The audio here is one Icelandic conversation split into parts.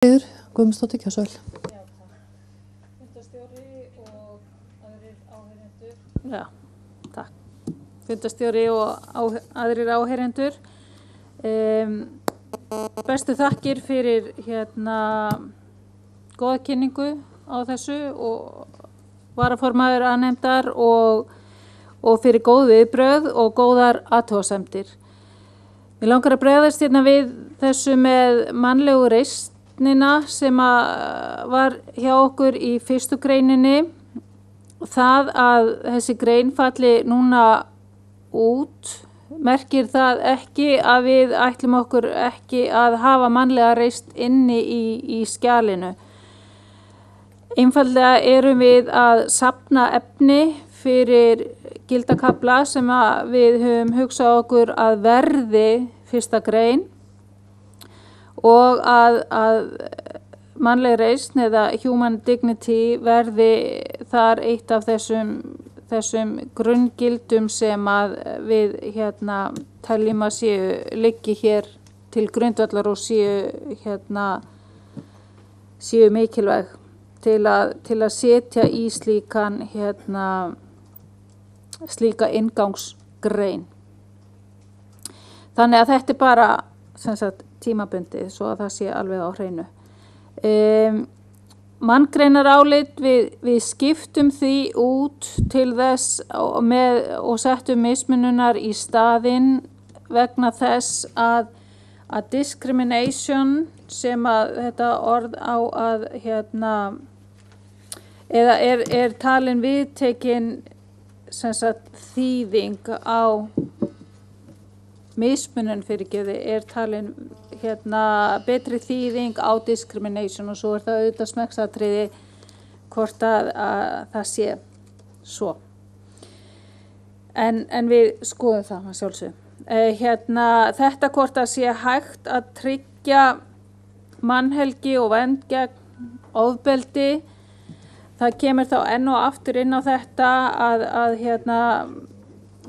Guðmundsdóttir, Kjósvöll. Já, takk. Fundarstjóri og aðrir áheyrendur. Já, takk. Fundarstjóri og aðrir áheyrendur. Bestu þakkir fyrir góða kynningu á þessu og varaformaður aðnefndar og fyrir góð viðbrögð og góðar athugasemdir. Mig langar að bregðast við þessu með mannlegu reisnina sem var hjá okkur í fyrstu greininni. Það að þessi grein falli núna út merkir það ekki að við ætlum okkur ekki að hafa mannlega reisn inni í skjalinu. Einfaldlega erum við að safna efni fyrir gildakafla sem við höfum hugsað okkur að verði fyrsta grein og að mannleg reisn eða human dignity verði þar eitt af þessum grunngildum sem að við teljum að liggi hér til grundvallar og séu mikilvæg til að setja í slíka inngangsgrein. Þannig að þetta bara tímabundið svo að það sé alveg á hreinu. Manngreinarálit við skiptum því út til þess og settum mismununar í staðinn vegna þess að discrimination sem að þetta orð á að eða er talin viðtekin þýðing á mismunun er talin betri þýðing á discrimination og svo það auðvitað smekksatriði hvort að það sé svo. En við skoðum það að sjálfsögðu. Þetta hvort að sé hægt að tryggja mannhelgi og vernd gegn ofbeldi. Það kemur þá enn og aftur inn á þetta að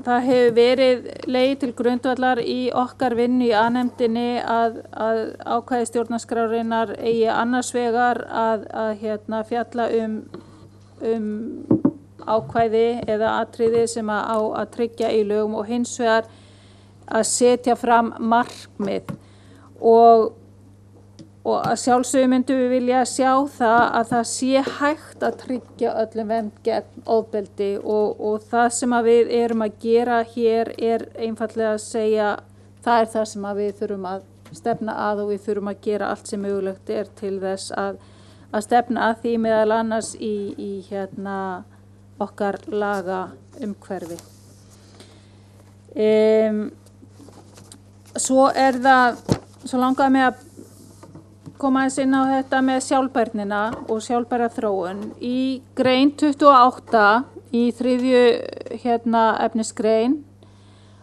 það hefur verið legið til grundvallar í okkar vinnu í aðnefndinni að ákvæði stjórnarskrárinnar eigi annars vegar að fjalla ákvæði eða atriði sem á að tryggja í lögum og hins vegar að setja fram markmið og að sjálfsögðu myndum við vilja sjá að það sé hægt að tryggja öllum vernd gegn ofbeldi og það sem við erum að gera hér er einfaldlega að segja það það sem við þurfum að stefna að og við þurfum að gera allt sem mögulegt er til þess að stefna að því meðal annars í okkar laga umhverfi. Svo langaði mig að koma aðeins inn á þetta með sjálfbærnina og sjálfbæra þróun. Í grein 28 í þriðju efnisgrein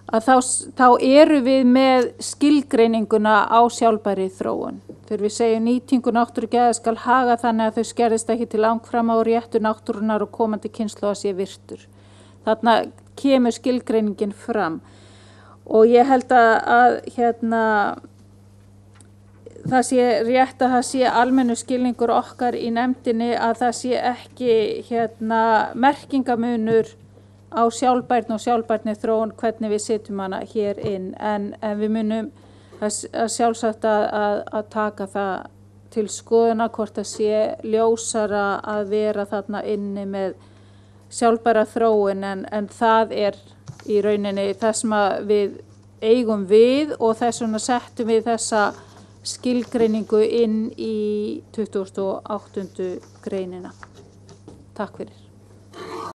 að þá eru við með skilgreininguna á sjálfbærri þróun. Þegar við segjum nýtingu náttúrugæða skal haga þannig að þau skerðist ekki til langframa og réttur náttúrunnar og komandi kynslóða sé virtur. Þarna kemur skilgreiningin fram og ég held að það sé rétt að það sé almennu skilningur okkar í nefndinni að það sé ekki merkingamunur á sjálfbærni og sjálfbærni þróun hvernig við setjum hana hér inn en við munum að sjálfsagt að taka það til skoðuna hvort það sé ljósara að vera þarna inni með sjálfbæra þróun en það í rauninni það sem við eigum við og þess vegna settum við þessa skilgreiningu inn í 28. greinina. Takk fyrir.